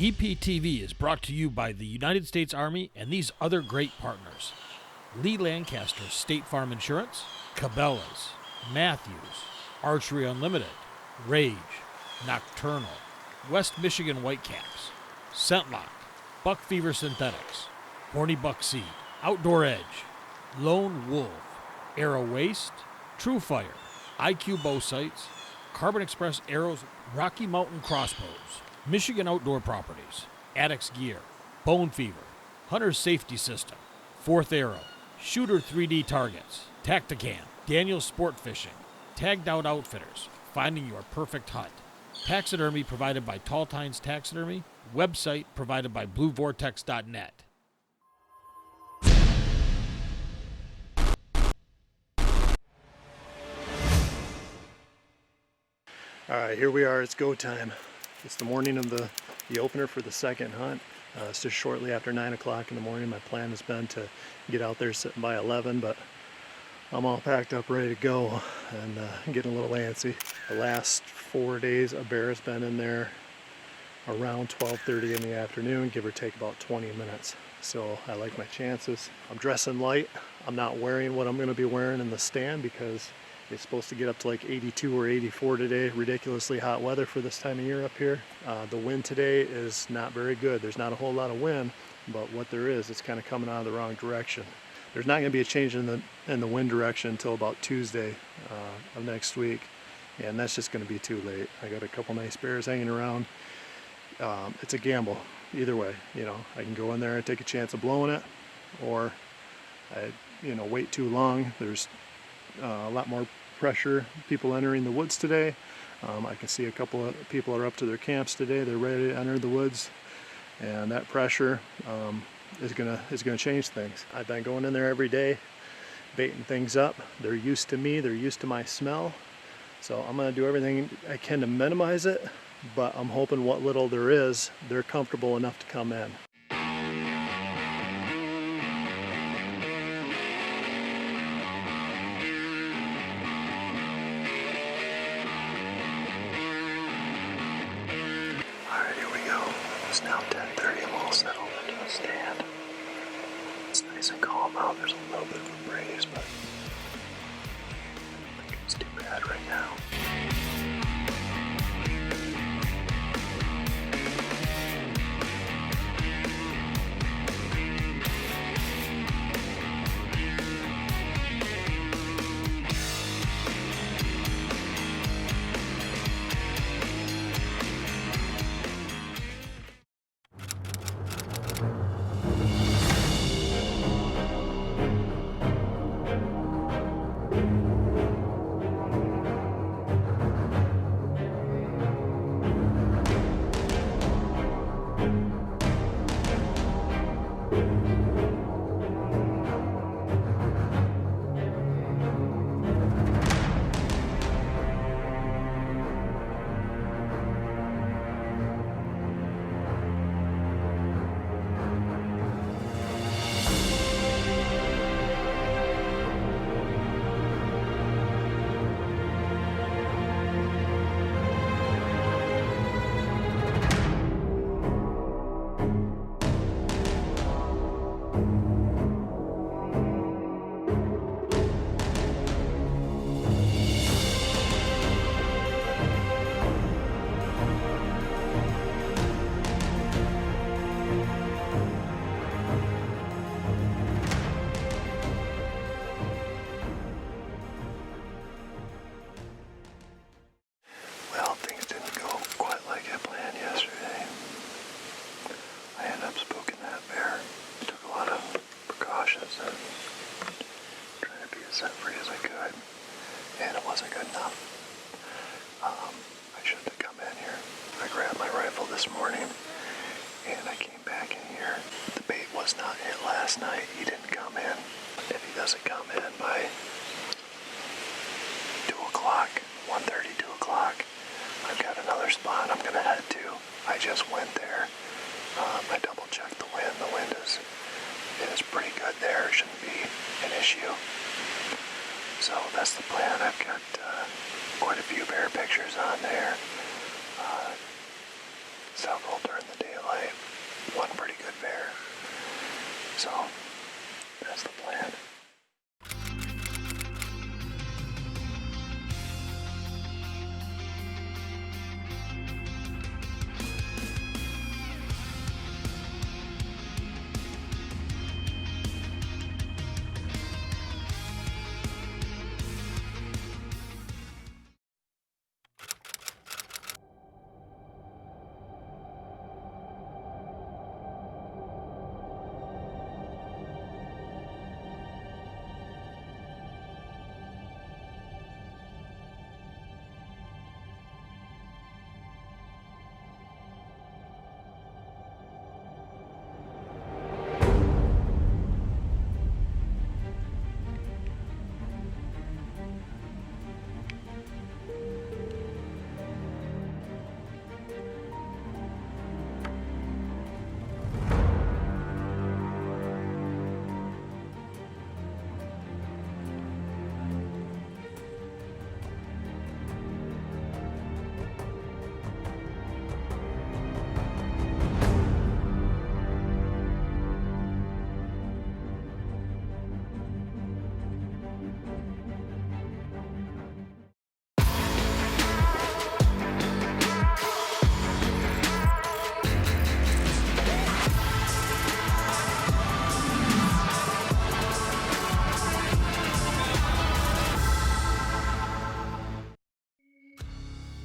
EPTV is brought to you by the United States Army and these other great partners. Lee Lancaster State Farm Insurance, Cabela's, Matthews, Archery Unlimited, Rage, Nocturnal, West Michigan Whitecaps, Scentlock, Buck Fever Synthetics, Horny Buck Seed, Outdoor Edge, Lone Wolf, Arrow Waste, True Fire, IQ Bow Sights, Carbon Express Arrows, Rocky Mountain Crossbows, Michigan Outdoor Properties, Addicts Gear, Bone Fever, Hunter's Safety System, Fourth Arrow, Shooter 3D Targets, Tacticam, Daniel's Sport Fishing, Tagged Out Outfitters, Finding Your Perfect Hunt, Taxidermy provided by Tall Tines Taxidermy, website provided by BlueVortex.net. All right, here we are. It's go time. It's the morning of the opener for the second hunt. It's just shortly after 9 o'clock in the morning. My plan has been to get out there sitting by 11, but I'm all packed up, ready to go, and getting a little antsy. The last 4 days, a bear has been in there around 12:30 in the afternoon, give or take about 20 minutes. So I like my chances. I'm dressing light. I'm not wearing what I'm going to be wearing in the stand because it's supposed to get up to like 82 or 84 today. Ridiculously hot weather for this time of year up here. The wind today is not very good. There's not a whole lot of wind, but what there is, it's kind of coming out of the wrong direction. There's not going to be a change in the wind direction until about Tuesday of next week, and that's just going to be too late. I got a couple nice bears hanging around. It's a gamble either way. You know, I can go in there and take a chance of blowing it, or I, wait too long. There's a lot more pressure, people entering the woods today. I can see a couple of people are up to their camps today. They're ready to enter the woods, and that pressure is gonna change things. I've been going in there every day, baiting things up. They're used to me. They're used to my smell. So I'm gonna do everything I can to minimize it, but I'm hoping what little there is, they're comfortable enough to come in. It's now 10:30. I'm all settled into the stand. It's nice and calm out. There's a little bit of a breeze, but I don't think it's too bad right now. This morning, and I came back in here. The bait was not hit last night. He didn't come in. If he doesn't come in by 2 o'clock, 1:30, 2 o'clock, I've got another spot I'm going to head to. I just went there. I double checked the wind. The wind is pretty good there. It shouldn't be an issue. So that's the plan. I've got quite a few bear pictures on there. several during the daylight. One pretty good bear. So that's the plan.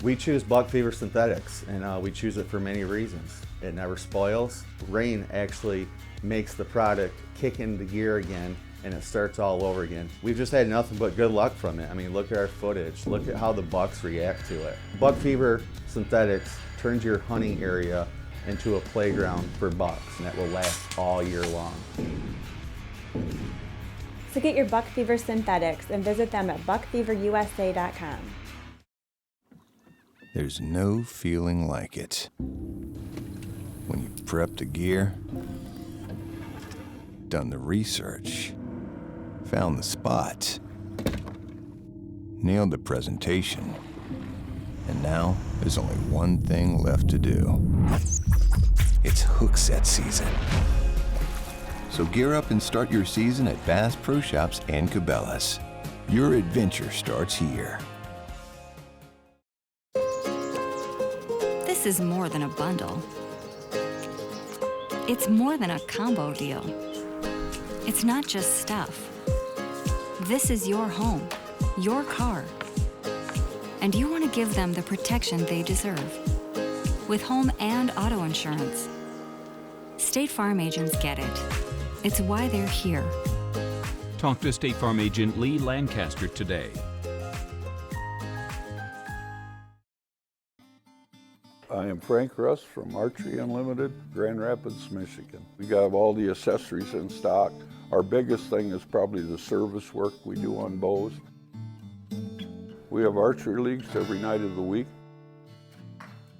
We choose Buck Fever Synthetics, and we choose it for many reasons. It never spoils. Rain actually makes the product kick into gear again, and it starts all over again. We've just had nothing but good luck from it. I mean, look at our footage. Look at how the bucks react to it. Buck Fever Synthetics turns your hunting area into a playground for bucks, and that will last all year long. So get your Buck Fever Synthetics and visit them at buckfeverusa.com. There's no feeling like it. When you've prepped the gear, done the research, found the spot, nailed the presentation, and now there's only one thing left to do. It's hook set season. So gear up and start your season at Bass Pro Shops and Cabela's. Your adventure starts here. This is more than a bundle. It's more than a combo deal. It's not just stuff. This is your home, your car. And you want to give them the protection they deserve. With home and auto insurance. State Farm agents get it. It's why they're here. Talk to State Farm agent Lee Lancaster today. I am Frank Russ from Archery Unlimited, Grand Rapids, Michigan. We got all the accessories in stock. Our biggest thing is probably the service work we do on bows. We have archery leagues every night of the week.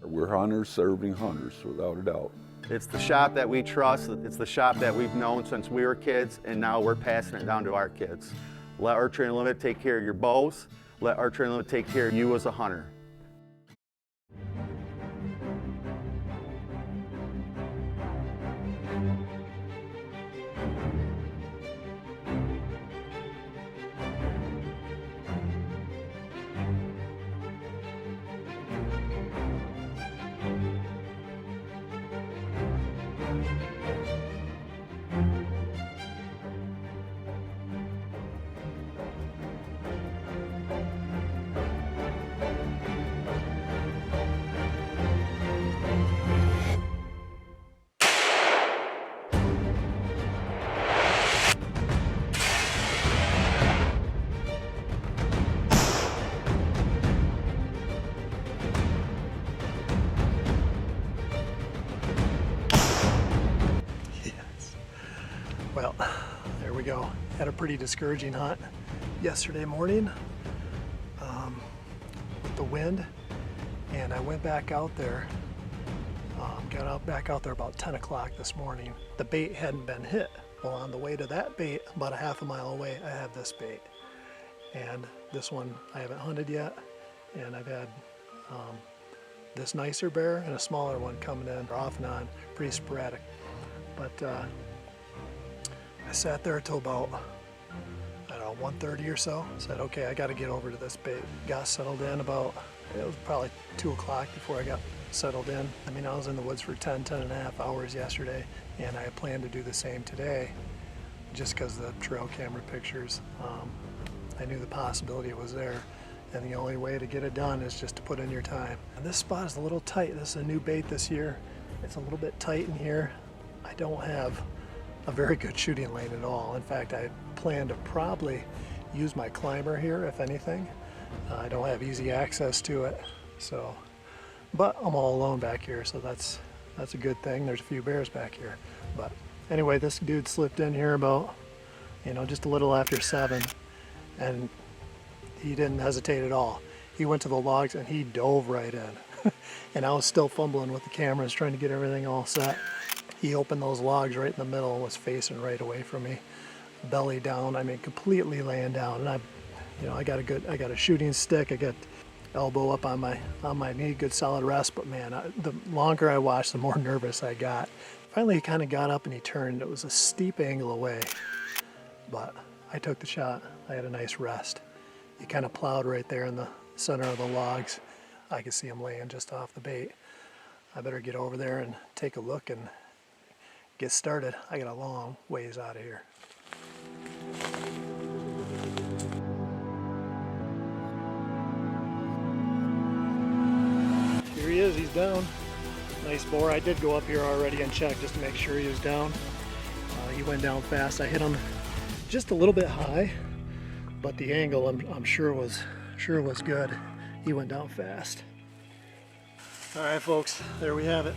We're hunters serving hunters, without a doubt. It's the shop that we trust. It's the shop that we've known since we were kids, and now we're passing it down to our kids. Let Archery Unlimited take care of your bows. Let Archery Unlimited take care of you as a hunter. Well, there we go. Had a pretty discouraging hunt yesterday morning with the wind, and I went back out there, back out there about 10 o'clock this morning. The bait hadn't been hit. Well, on the way to that bait, about a half a mile away, I have this bait. And this one I haven't hunted yet, and I've had this nicer bear and a smaller one coming in off and on, pretty sporadic. But I sat there till about, I don't know, 1:30 or so. Said, okay, I got to get over to this bait. Got settled in about, it was probably 2 o'clock before I got settled in. I mean, I was in the woods for 10 and a half hours yesterday, and I plan to do the same today, just because the trail camera pictures. I knew the possibility was there, and the only way to get it done is just to put in your time. And this spot is a little tight. This is a new bait this year. It's a little bit tight in here. I don't have a very good shooting lane at all. In fact, I plan to probably use my climber here, if anything. I don't have easy access to it, so. But I'm all alone back here, so that's a good thing. There's a few bears back here. But anyway, this dude slipped in here about, just a little after 7, and he didn't hesitate at all. He went to the logs and he dove right in. And I was still fumbling with the cameras, trying to get everything all set. He opened those logs right in the middle and was facing right away from me, belly down. I mean, completely laying down. And I got a shooting stick. I got elbow up on my knee, good solid rest. But man, the longer I watched, the more nervous I got. Finally, he kind of got up and he turned. It was a steep angle away, but I took the shot. I had a nice rest. He kind of plowed right there in the center of the logs. I could see him laying just off the bait. I better get over there and take a look and get started. I got a long ways out of here. Here he is, he's down. Nice boar. I did go up here already and check just to make sure he was down. He went down fast. I hit him just a little bit high, but the angle I'm sure was good. He went down fast. All right, folks, there we have it.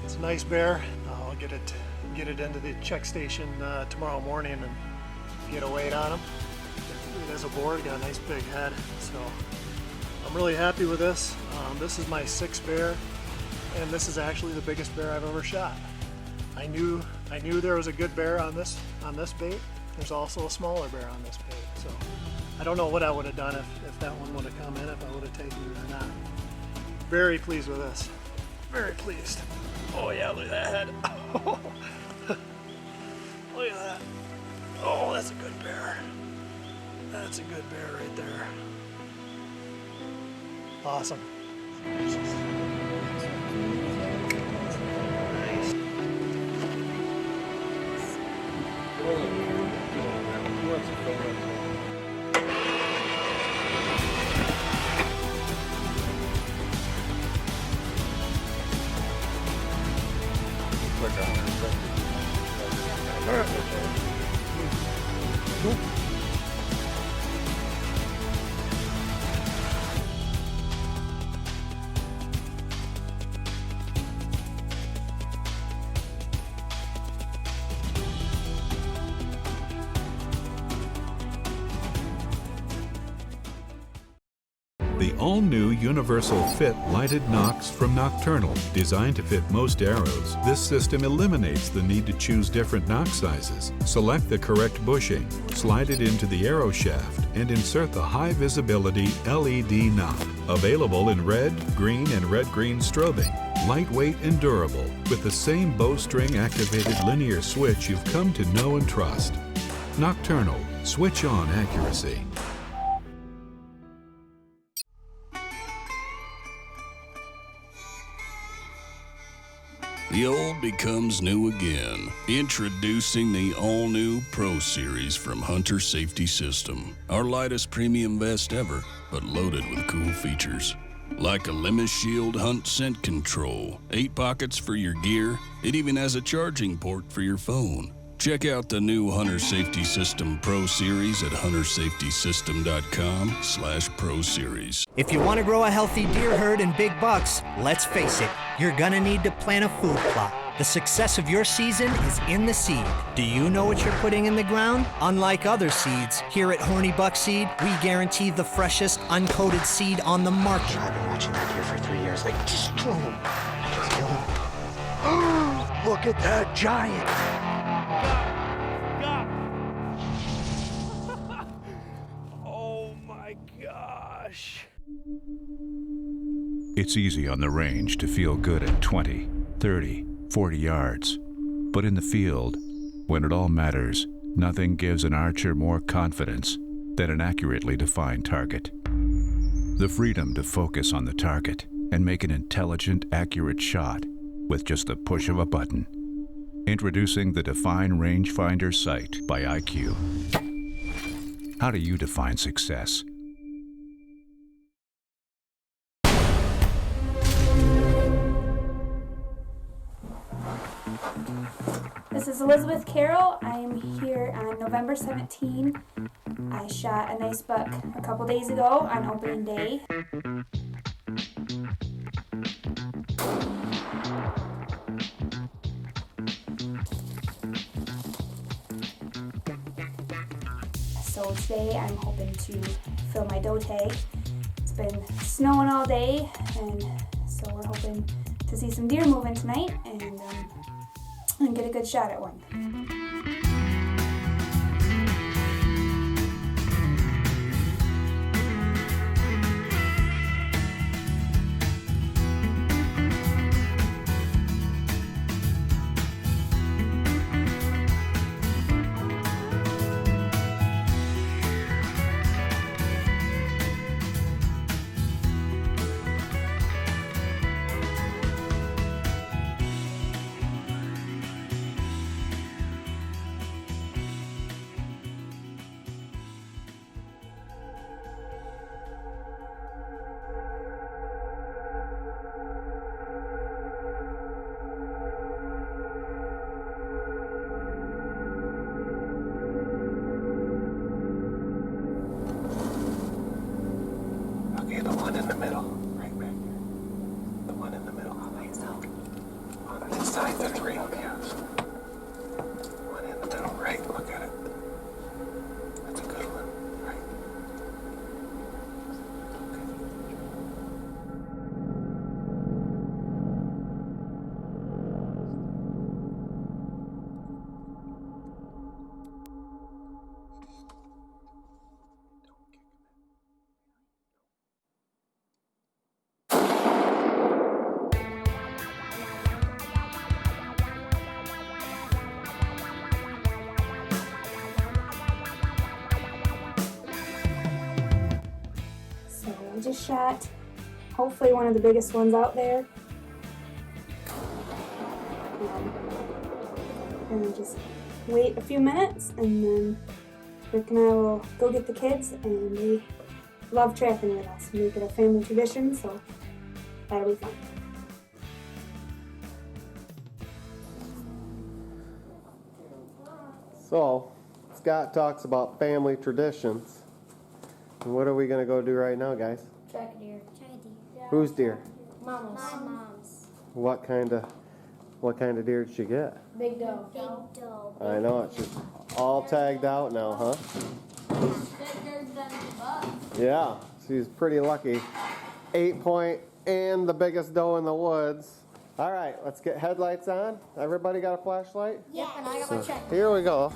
It's a nice bear. I'll get it into the check station tomorrow morning and get a weight on him. It is a boar. Got a nice big head, so I'm really happy with this. This is my 6th bear, and this is actually the biggest bear I've ever shot. I knew there was a good bear on this bait. There's also a smaller bear on this bait, so I don't know what I would have done if that one would have come in, if I would have taken it or not. Very pleased with this. Very pleased. Oh yeah, look at that head. Look at that. Oh, that's a good bear. That's a good bear right there. Awesome. Nice. The all-new Universal Fit lighted nocks from Nocturnal, designed to fit most arrows. This system eliminates the need to choose different nock sizes. Select the correct bushing, slide it into the arrow shaft, and insert the high-visibility LED nock. Available in red, green, and red-green strobing. Lightweight and durable, with the same bowstring-activated linear switch you've come to know and trust. Nocturnal. Switch on accuracy. The old becomes new again. Introducing the all-new Pro Series from Hunter Safety System. Our lightest premium vest ever, but loaded with cool features. Like a Limit Shield Hunt Scent Control, 8 pockets for your gear. It even has a charging port for your phone. Check out the new Hunter Safety System Pro Series at huntersafetysystem.com/Pro Series. If you want to grow a healthy deer herd and big bucks, let's face it, you're gonna need to plant a food plot. The success of your season is in the seed. Do you know what you're putting in the ground? Unlike other seeds, here at Horny Buck Seed, we guarantee the freshest, uncoated seed on the market. I've been watching that deer for 3 years. I just killed him. Look at that giant! Oh my gosh. It's easy on the range to feel good at 20, 30, 40 yards. But in the field, when it all matters, nothing gives an archer more confidence than an accurately defined target. The freedom to focus on the target and make an intelligent, accurate shot with just the push of a button. Introducing the Define Rangefinder Sight by IQ. How do you define success? This is Elizabeth Carroll. I am here on November 17. I shot a nice buck a couple days ago on opening day. So today I'm hoping to fill my doe tag. It's been snowing all day, and so we're hoping to see some deer moving tonight and get a good shot at one. Okay, the one in the middle, right back here. The one in the middle. On myself. On the side, the three. Okay. One in the middle, right? Look at it. That's a good one, right? So I just shot hopefully one of the biggest ones out there. And then just wait a few minutes, and then Rick and I will go get the kids, and they love trapping with us. Make it a family tradition, so that'll be fun. So, Scott talks about family traditions. And what are we going to go do right now, guys? Track a deer. Track a deer. Whose deer? Mama's. My mom's. What kind of deer did she get? Big doe. Big doe. I know, it's just all tagged out now, huh? Bigger than the buck. Yeah, she's pretty lucky. 8-point and the biggest doe in the woods. All right, let's get headlights on. Everybody got a flashlight? Yep, and I got my check. Here we go.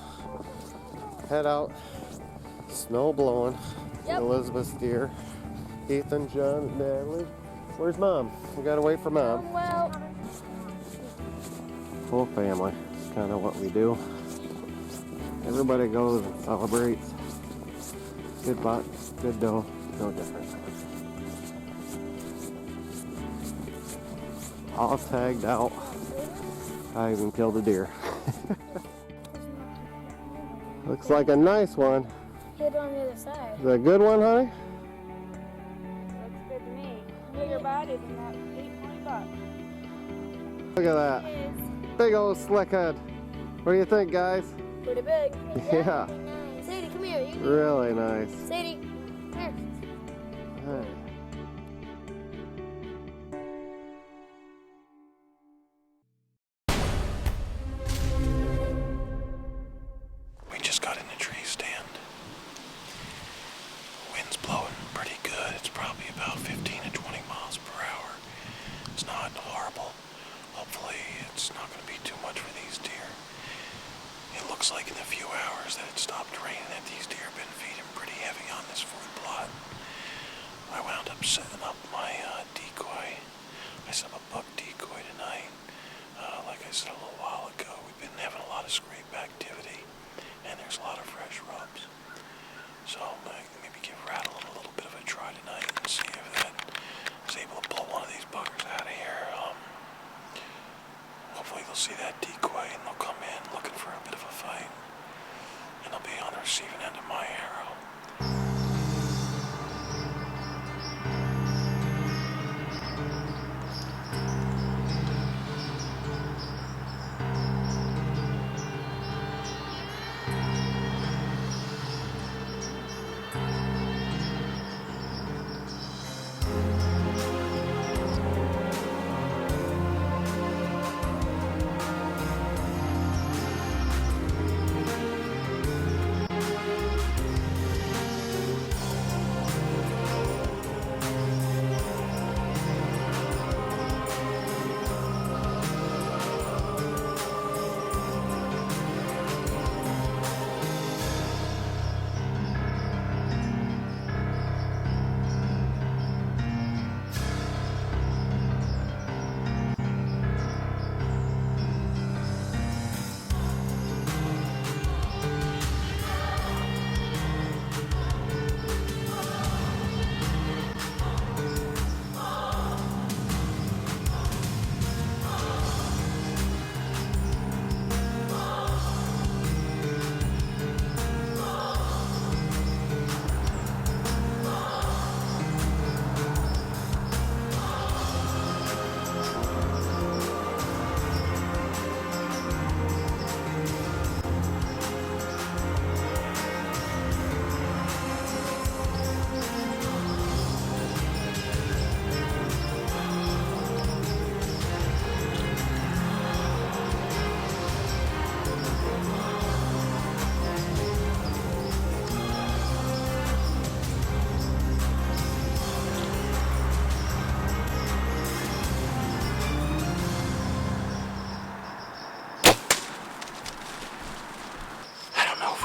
Head out. Snow blowing. Yep. Elizabeth's deer. Ethan, John, and Natalie. Where's Mom? We gotta wait for Mom. Well, Full family. It's kind of what we do. Everybody goes and celebrates. Good buck, good doe, no different. All tagged out. I even killed a deer. Looks like a nice one. hit on the other side. Is that a good one, honey? Looks good to me. Bigger body than that 8-point buck. Look at that. Big old slick head. What do you think, guys? Pretty big. Yeah. Sadie, come here. Really nice. Sadie, come here. Hey. We just got in the tree stand. Wind's blowing pretty good. It's probably about 15 to 20 miles per hour. It's not horrible. Hopefully it's not going to be too much for these deer. It looks like in a few hours that it stopped raining, that these deer have been feeding pretty heavy on this food plot. I wound receiving end of my arrow.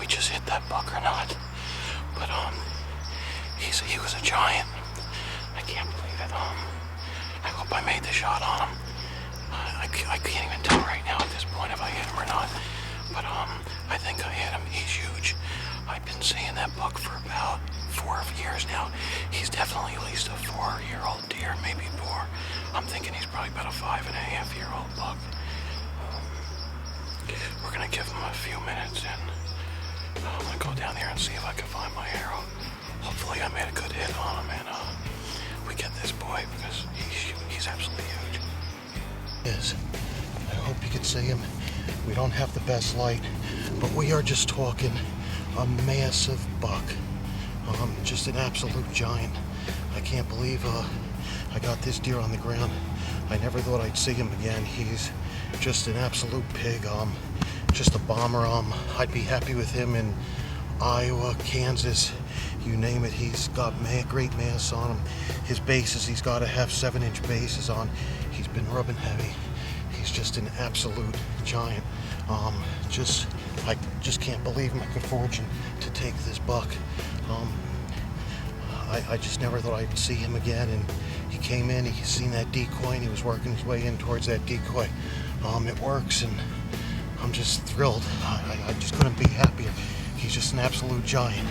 Just hit that buck or not, but he was a giant. I can't believe it. I hope I made the shot on him. I can't even tell right now at this point if I hit him or not, but I think I hit him. He's huge. I've been seeing that buck for about 4 years now. He's definitely at least a 4-year-old deer, maybe more. I'm thinking he's probably about a 5.5-year-old buck. We're gonna give him a few minutes and I'm gonna go down there and see if I can find my arrow. Hopefully I made a good hit on him and we get this boy because he's absolutely huge. Yes, I hope you can see him. We don't have the best light, but we are just talking a massive buck. Just an absolute giant. I can't believe I got this deer on the ground. I never thought I'd see him again. He's just an absolute pig. Just a bomber. I'd be happy with him in Iowa, Kansas, you name it. He's got great mass on him. His bases, he's got to have 7-inch bases on. He's been rubbing heavy. He's just an absolute giant. I just can't believe my good fortune to take this buck. I just never thought I'd see him again, and he came in, he seen that decoy, and he was working his way in towards that decoy. It works, and I'm just thrilled. I just couldn't be happier. He's just an absolute giant.